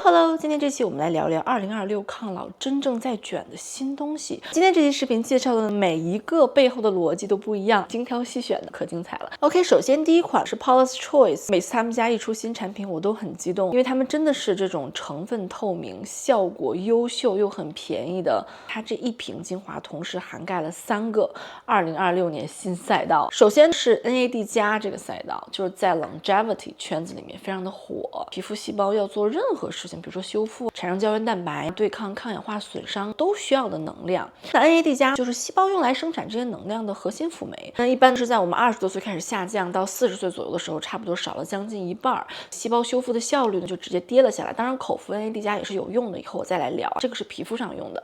Hello，今天这期我们来聊聊2026抗老真正在卷的新东西。今天这期视频介绍的每一个背后的逻辑都不一样，精挑细选的可精彩了。OK， 首先第一款是 Paula's Choice， 每次他们家一出新产品我都很激动，因为他们真的是这种成分透明、效果优秀又很便宜的。它这一瓶精华同时涵盖了3个2026年新赛道。首先是 NAD 加这个赛道，就是在 longevity 圈子里面非常的火，皮肤细胞要做任何事情，比如说修复、产生胶原蛋白、对抗抗氧化损伤都需要的能量。那 NAD 加就是细胞用来生产这些能量的核心辅酶，那一般是在我们20多岁开始下降，到40岁左右的时候，差不多少了将近一半，细胞修复的效率呢就直接跌了下来。当然口服 NAD 加也是有用的，以后我再来聊。这个是皮肤上用的，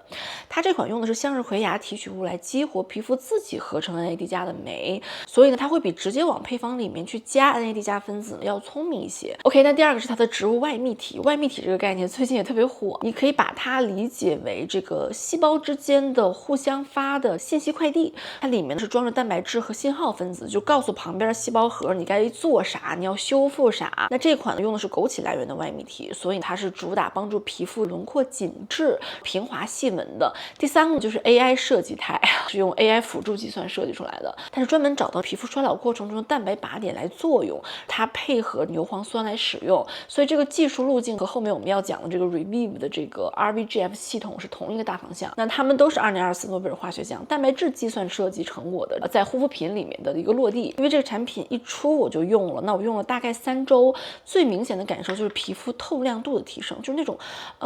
它这款用的是向日葵芽提取物来激活皮肤自己合成 NAD 加的酶，所以呢它会比直接往配方里面去加 NAD 加分子要聪明一些。OK， 那第二个是它的植物外泌体。外泌体这个概念最近也特别火，你可以把它理解为这个细胞之间的互相发的信息快递，它里面是装着蛋白质和信号分子，就告诉旁边的细胞核你该做啥，你要修复啥。那这款用的是枸杞来源的外泌体，所以它是主打帮助皮肤轮廓紧致、平滑细纹的。第三个就是 AI 设计态，是用 AI 辅助计算设计出来的，它是专门找到皮肤衰老过程中的蛋白靶点来作用，它配合牛磺酸来使用，所以这个技术路径和后面我们要讲的这个 Revive 的这个 RVGF 系统是同一个大方向。那他们都是2024诺贝尔化学奖蛋白质计算设计成果的，在护肤品里面的一个落地。因为这个产品一出我就用了，那我用了大概3周，最明显的感受就是皮肤透亮度的提升，就是那种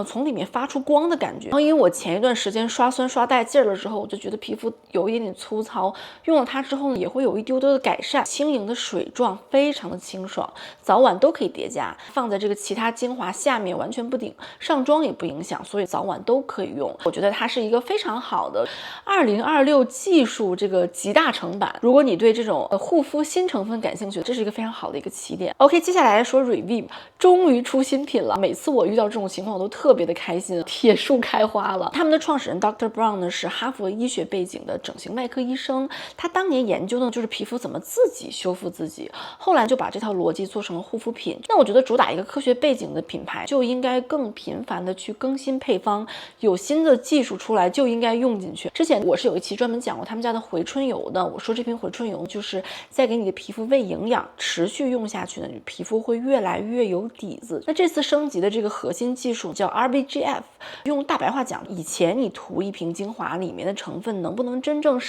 从里面发出光的感觉。然后因为我前一段时间刷酸刷带劲儿了之后，我就觉得皮肤有一点点粗糙，用了它之后呢也会有一丢丢的改善，轻盈的水状，非常的清爽，早晚都可以叠加，放在这个其他精华下面完全不顶，上妆也不影响，所以早晚都可以用。我觉得它是一个非常好的2026技术这个集大成版。如果你对这种护肤新成分感兴趣，这是一个非常好的一个起点。OK， 接下来说 Revive 终于出新品了，每次我遇到这种情况我都特别的开心，铁树开花了。他们的创始人 Dr. Brown 呢是哈佛医学背景的整形外科医生，他当年研究的就是皮肤怎么自己修复自己，后来就把这套逻辑做成了护肤品。那我觉得主打一个科学背景的品牌就应该更频繁的去更新配方，有新的技术出来就应该用进去。之前我是有一期专门讲过他们家的回春油的，我说这瓶回春油就是在给你的皮肤喂营养，持续用下去呢，你皮肤会越来越有底子。那这次升级的这个核心技术叫 RVGF， 用大白话讲，以前你涂一瓶精华里面的成分能不能真正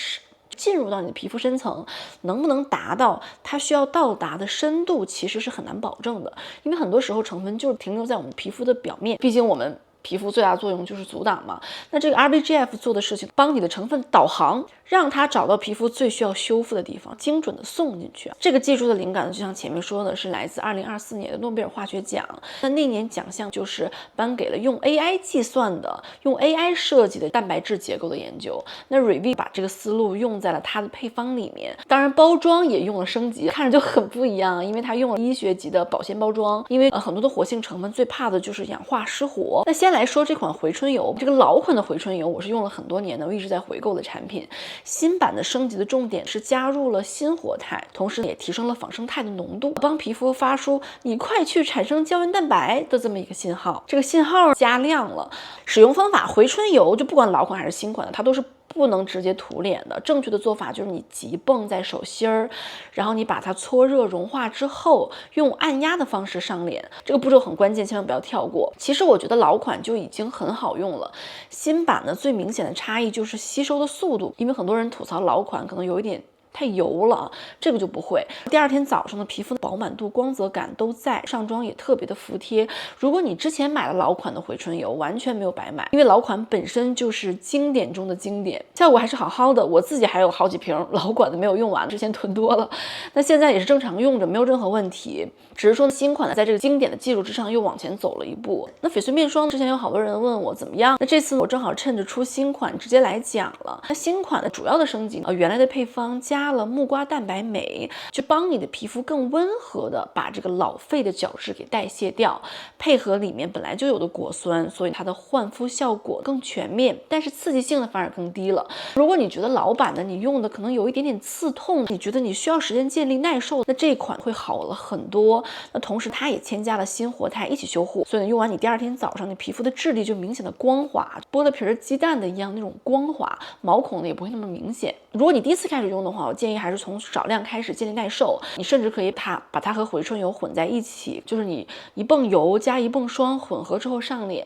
进入到你的皮肤深层，能不能达到它需要到达的深度，其实是很难保证的。因为很多时候成分就是停留在我们皮肤的表面，毕竟我们皮肤最大作用就是阻挡嘛。那这个 RVGF 做的事情，帮你的成分导航，让它找到皮肤最需要修复的地方，精准的送进去。这个技术的灵感呢，就像前面说的，是来自2024年的诺贝尔化学奖。那年奖项就是颁给了用 AI 计算的、用 AI 设计的蛋白质结构的研究。那 Revive 把这个思路用在了它的配方里面，当然包装也用了升级，看着就很不一样，因为它用了医学级的保鲜包装。因为很多的活性成分最怕的就是氧化失活。那先来说这款回春油，这个老款的回春油我是用了很多年的，我一直在回购的产品。新版的升级的重点是加入了新活态，同时也提升了仿生态的浓度，帮皮肤发出你快去产生胶原蛋白的这么一个信号。这个信号加亮了。使用方法，回春油就不管老款还是新款的，它都是不能直接涂脸的。正确的做法就是你急泵在手心儿，然后你把它搓热融化之后，用按压的方式上脸。这个步骤很关键，千万不要跳过。其实我觉得老款就已经很好用了，新版的最明显的差异就是吸收的速度，因为很多人吐槽老款可能有一点太油了，这个就不会。第二天早上的皮肤的饱满度、光泽感都在，上妆也特别的服帖。如果你之前买了老款的回春油，完全没有白买，因为老款本身就是经典中的经典，效果还是好好的。我自己还有好几瓶老款的没有用完，之前囤多了，那现在也是正常用着，没有任何问题。只是说新款的在这个经典的基础之上又往前走了一步。那翡翠面霜之前有好多人问我怎么样，那这次我正好趁着出新款直接来讲了。那新款的主要的升级原来的配方加加了木瓜蛋白酶，就帮你的皮肤更温和的把这个老废的角质给代谢掉，配合里面本来就有的果酸，所以它的焕肤效果更全面，但是刺激性呢反而更低了。如果你觉得老版的你用的可能有一点点刺痛，你觉得你需要时间建立耐受，那这一款会好了很多。那同时它也添加了新活肽一起修护，所以呢用完你第2天早上你皮肤的质地就明显的光滑，剥了皮儿鸡蛋的一样那种光滑，毛孔呢也不会那么明显。如果你第一次开始用的话，我建议还是从少量开始建立耐受，你甚至可以把它和回春油混在一起，就是你一泵油加一泵霜混合之后上脸，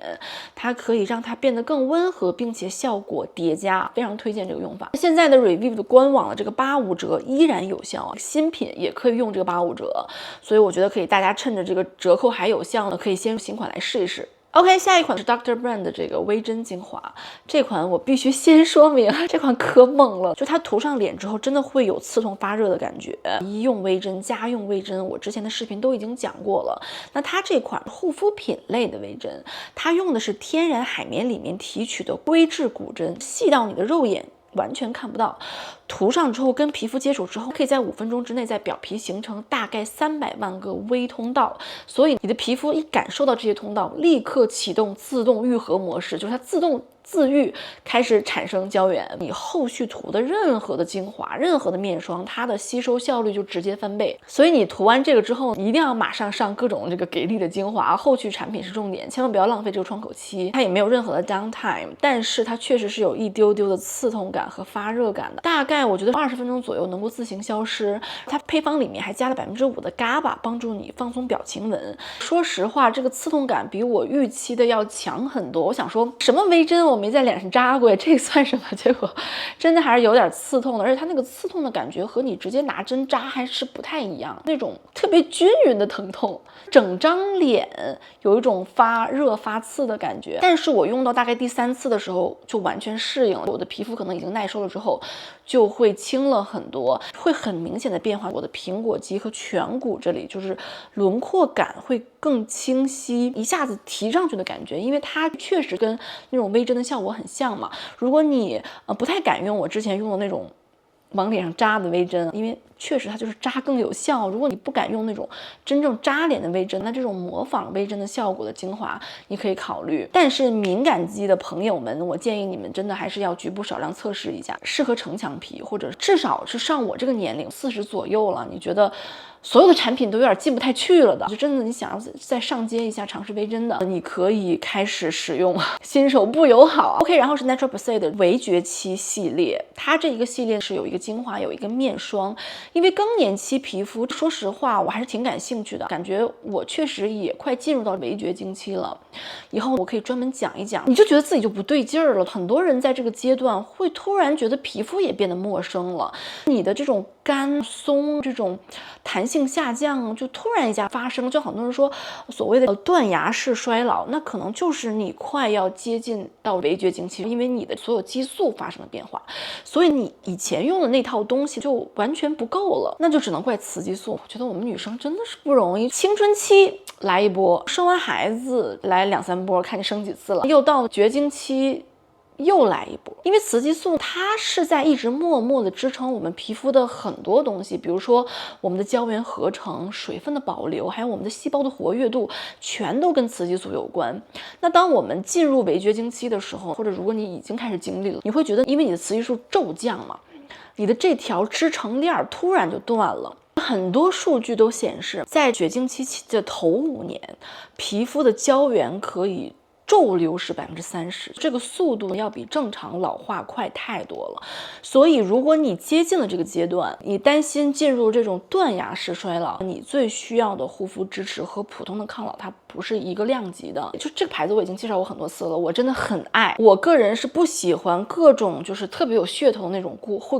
它可以让它变得更温和，并且效果叠加，非常推荐这个用法。现在的 Revive 的官网的这个85折依然有效，新品也可以用这个85折，所以我觉得可以大家趁着这个折扣还有效呢，可以先用新款来试一试。OK， 下一款是 Dr. Brand 的这个微针精华，这款我必须先说明，这款可猛了，就它涂上脸之后真的会有刺痛发热的感觉。医用微针、家用微针，我之前的视频都已经讲过了。那它这款护肤品类的微针，它用的是天然海绵里面提取的硅质骨针，细到你的肉眼完全看不到，涂上之后跟皮肤接触之后，可以在5分钟之内在表皮形成大概300万个微通道，所以你的皮肤一感受到这些通道，立刻启动自动愈合模式，就是它自动自愈，开始产生胶原。你后续涂的任何的精华、任何的面霜，它的吸收效率就直接翻倍。所以你涂完这个之后，你一定要马上上各种这个给力的精华，后续产品是重点，千万不要浪费这个窗口期。它也没有任何的 downtime， 但是它确实是有一丢丢的刺痛感和发热感的，大概我觉得20分钟左右能够自行消失。它配方里面还加了5%的 GABA， 帮助你放松表情纹。说实话，这个刺痛感比我预期的要强很多。我想说什么微针我没在脸上扎过呀，这算什么？结果真的还是有点刺痛的，而且它那个刺痛的感觉和你直接拿针扎还是不太一样，那种特别均匀的疼痛，整张脸有一种发热发刺的感觉。但是我用到大概第3次的时候就完全适应了，我的皮肤可能已经耐受了之后就会轻了很多，会很明显的变化。我的苹果肌和颧骨这里就是轮廓感会更清晰，一下子提上去的感觉，因为它确实跟那种微针的效果很像嘛。如果你不太敢用我之前用的那种往脸上扎的微针，因为确实它就是扎更有效。如果你不敢用那种真正扎脸的微针，那这种模仿微针的效果的精华你可以考虑。但是敏感肌的朋友们，我建议你们真的还是要局部少量测试一下，适合城墙皮，或者至少是上我这个年龄40左右了，你觉得所有的产品都有点进不太去了的，就真的你想要再上街一下尝试微针的，你可以开始使用新手不友好。 OK， 然后是 Natural Base 的微绝期系列，它这一个系列是有一个精华有一个面霜。因为更年期皮肤说实话我还是挺感兴趣的，感觉我确实也快进入到围绝经期了，以后我可以专门讲一讲。你就觉得自己就不对劲儿了，很多人在这个阶段会突然觉得皮肤也变得陌生了，你的这种干松这种弹性下降就突然一下发生，就很多人说所谓的断崖式衰老，那可能就是你快要接近到围绝经期，因为你的所有激素发生了变化，所以你以前用的那套东西就完全不够了，那就只能怪雌激素。我觉得我们女生真的是不容易，青春期来一波，生完孩子来2-3波，看你生几次了，又到了绝经期又来一波。因为雌激素它是在一直默默的支撑我们皮肤的很多东西，比如说我们的胶原合成、水分的保留，还有我们的细胞的活跃度，全都跟雌激素有关。那当我们进入围绝经期的时候，或者如果你已经开始经历了，你会觉得因为你的雌激素骤降嘛，你的这条支撑链突然就断了。很多数据都显示，在绝经期的头5年，皮肤的胶原可以骤流失30%，这个速度要比正常老化快太多了。所以如果你接近了这个阶段，你担心进入这种断崖式衰老，你最需要的护肤支持和普通的抗老它不是一个量级的。就这个牌子我已经介绍过很多次了，我真的很爱。我个人是不喜欢各种就是特别有噱头那种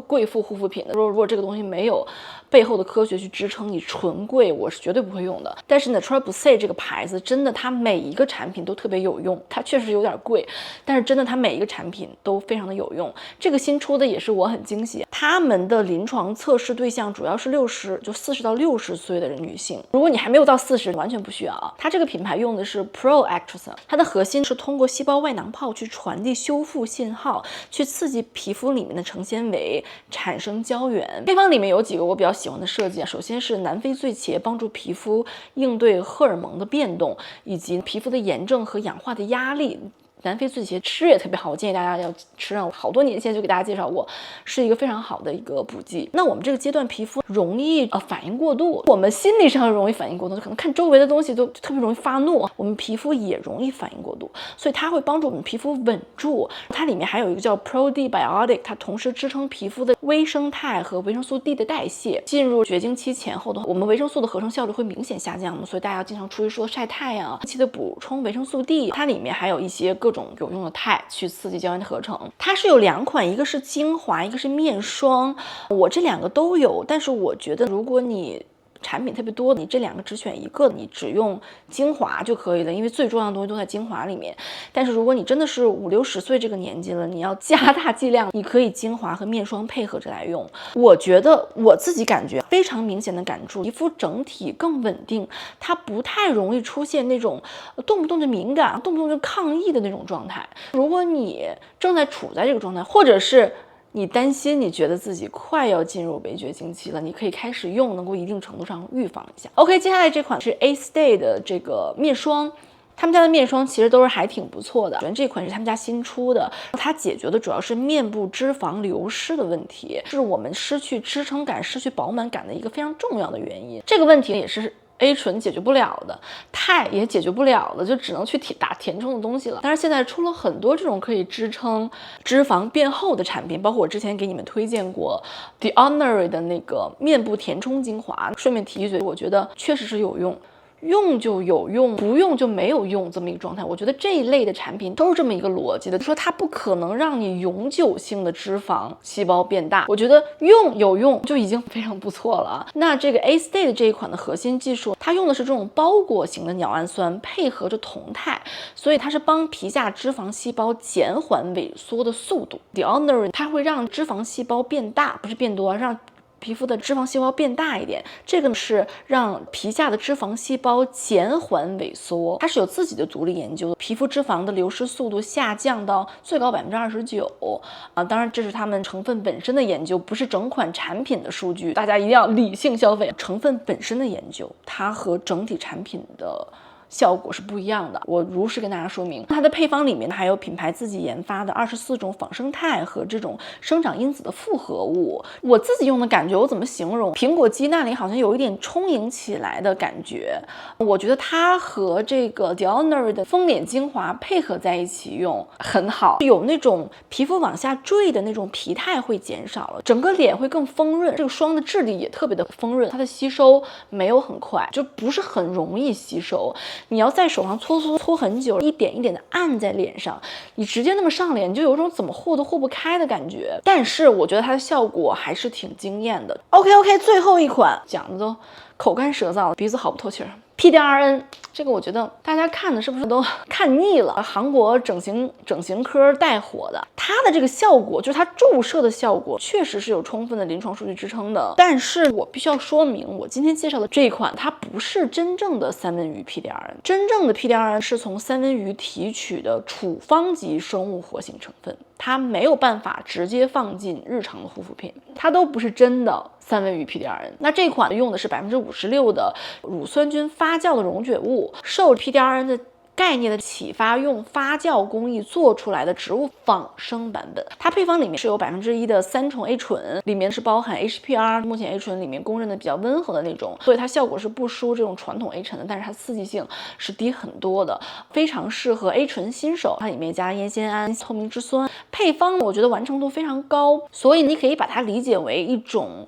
贵妇护肤品的，如果这个东西没有背后的科学去支撑，你纯贵我是绝对不会用的。但是 Natural Base 这个牌子真的它每一个产品都特别有用，用，它确实有点贵，但是真的它每一个产品都非常的有用。这个新出的也是我很惊喜，他们的临床测试对象主要是40到60岁的女性，如果你还没有到40，完全不需要啊。它这个品牌用的是 Proactrazone， 它的核心是通过细胞外囊泡去传递修复信号，去刺激皮肤里面的成纤维产生胶原。配方里面有几个我比较喜欢的设计，首先是南非醉茄，帮助皮肤应对荷尔蒙的变动以及皮肤的炎症和氧化的压力。南非醉茄吃也特别好，我建议大家要吃上，好多年前就给大家介绍过，是一个非常好的一个补剂。那我们这个阶段皮肤容易反应过度，我们心理上容易反应过度，可能看周围的东西都特别容易发怒，我们皮肤也容易反应过度，所以它会帮助我们皮肤稳住。它里面还有一个叫 Probiotic， 它同时支撑皮肤的微生态和维生素 D 的代谢。进入绝经期前后的话，我们维生素的合成效率会明显下降，所以大家要经常出去说晒太阳，定期的补充维生素 D。它里面还有一些各种有用的肽去刺激胶原的合成。它是有2款，一个是精华，一个是面霜，我这2个都有，但是我觉得如果你产品特别多，你这2个只选一个，你只用精华就可以了，因为最重要的东西都在精华里面。但是如果你真的是50、60岁这个年纪了，你要加大剂量，你可以精华和面霜配合着来用。我觉得我自己感觉非常明显的感触，皮肤整体更稳定，它不太容易出现那种动不动就敏感、动不动就抗议的那种状态。如果你正在处在这个状态，或者是你担心，你觉得自己快要进入围绝经期了，你可以开始用，能够一定程度上预防一下。OK， 接下来这款是 A-Stay 的这个面霜。他们家的面霜其实都是还挺不错的，这款是他们家新出的，它解决的主要是面部脂肪流失的问题，是我们失去支撑感、失去饱满感的一个非常重要的原因。这个问题也是A 醇解决不了的，肽也解决不了的，就只能去打填充的东西了。但是现在出了很多这种可以支撑脂肪变厚的产品，包括我之前给你们推荐过 The Ordinary 的那个面部填充精华。顺便提一嘴，我觉得确实是有用。用就有用，不用就没有用，这么一个状态。我觉得这一类的产品都是这么一个逻辑的，说它不可能让你永久性的脂肪细胞变大。我觉得用有用就已经非常不错了。那这个 A-Stay 的这一款的核心技术，它用的是这种包裹型的鸟氨酸配合着酮肽，所以它是帮皮下脂肪细胞减缓萎缩的速度。The Ordinary 它会让脂肪细胞变大，不是变多，让皮肤的脂肪细胞变大一点，这个是让皮下的脂肪细胞减缓萎缩，它是有自己的独立研究的，皮肤脂肪的流失速度下降到最高29%啊，当然这是他们成分本身的研究，不是整款产品的数据，大家一定要理性消费。成分本身的研究，它和整体产品的效果是不一样的。我如实跟大家说明，它的配方里面还有品牌自己研发的24种仿生肽和这种生长因子的复合物。我自己用的感觉，我怎么形容？苹果肌那里好像有一点充盈起来的感觉。我觉得它和这个 The Ordinary 的丰脸精华配合在一起用很好，有那种皮肤往下坠的那种疲态会减少了，整个脸会更丰润。这个霜的质地也特别的丰润，它的吸收没有很快，就不是很容易吸收。你要在手上搓很久，一点一点的按在脸上，你直接那么上脸，你就有一种怎么和都和不开的感觉。但是我觉得它的效果还是挺惊艳的。OK， 最后一款讲的都口干舌燥，鼻子好不透气儿。PDRN 这个我觉得大家看的是不是都看腻了？韩国整形科带火的，它的这个效果就是它注射的效果确实是有充分的临床数据支撑的。但是我必须要说明，我今天介绍的这一款它不是真正的三文鱼 PDRN， 真正的 PDRN 是从三文鱼提取的处方级生物活性成分，它没有办法直接放进日常的护肤品，它都不是真的三文鱼 PDRN。 那这款用的是56%的乳酸菌发酵的溶解物，受 PDRN 的概念的启发，用发酵工艺做出来的植物仿生版本。它配方里面是有1%的3重 A 醇，里面是包含 HPR， 目前 A 醇里面公认的比较温和的那种，所以它效果是不输这种传统 A 醇的，但是它刺激性是低很多的，非常适合 A 醇新手。它里面加烟酰胺、透明质酸，配方我觉得完成度非常高，所以你可以把它理解为一种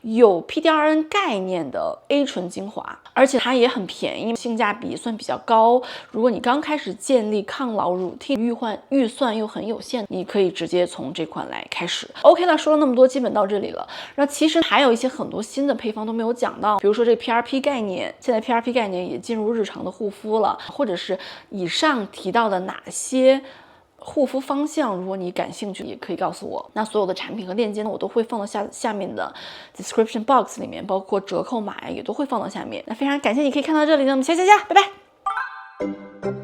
有 PDRN 概念的 A 醇精华，而且它也很便宜，性价比算比较高。如果你刚开始建立抗老 routine， 预算又很有限，你可以直接从这款来开始。OK 了，说了那么多，基本到这里了。然后其实还有一些很多新的配方都没有讲到，比如说这 PRP 概念，现在 PRP 概念也进入日常的护肤了，或者是以上提到的哪些护肤方向，如果你感兴趣，也可以告诉我。那所有的产品和链接呢，我都会放到下面的 description box 里面，包括折扣码也都会放到下面。那非常感谢你可以看到这里呢，我们下期见，拜拜。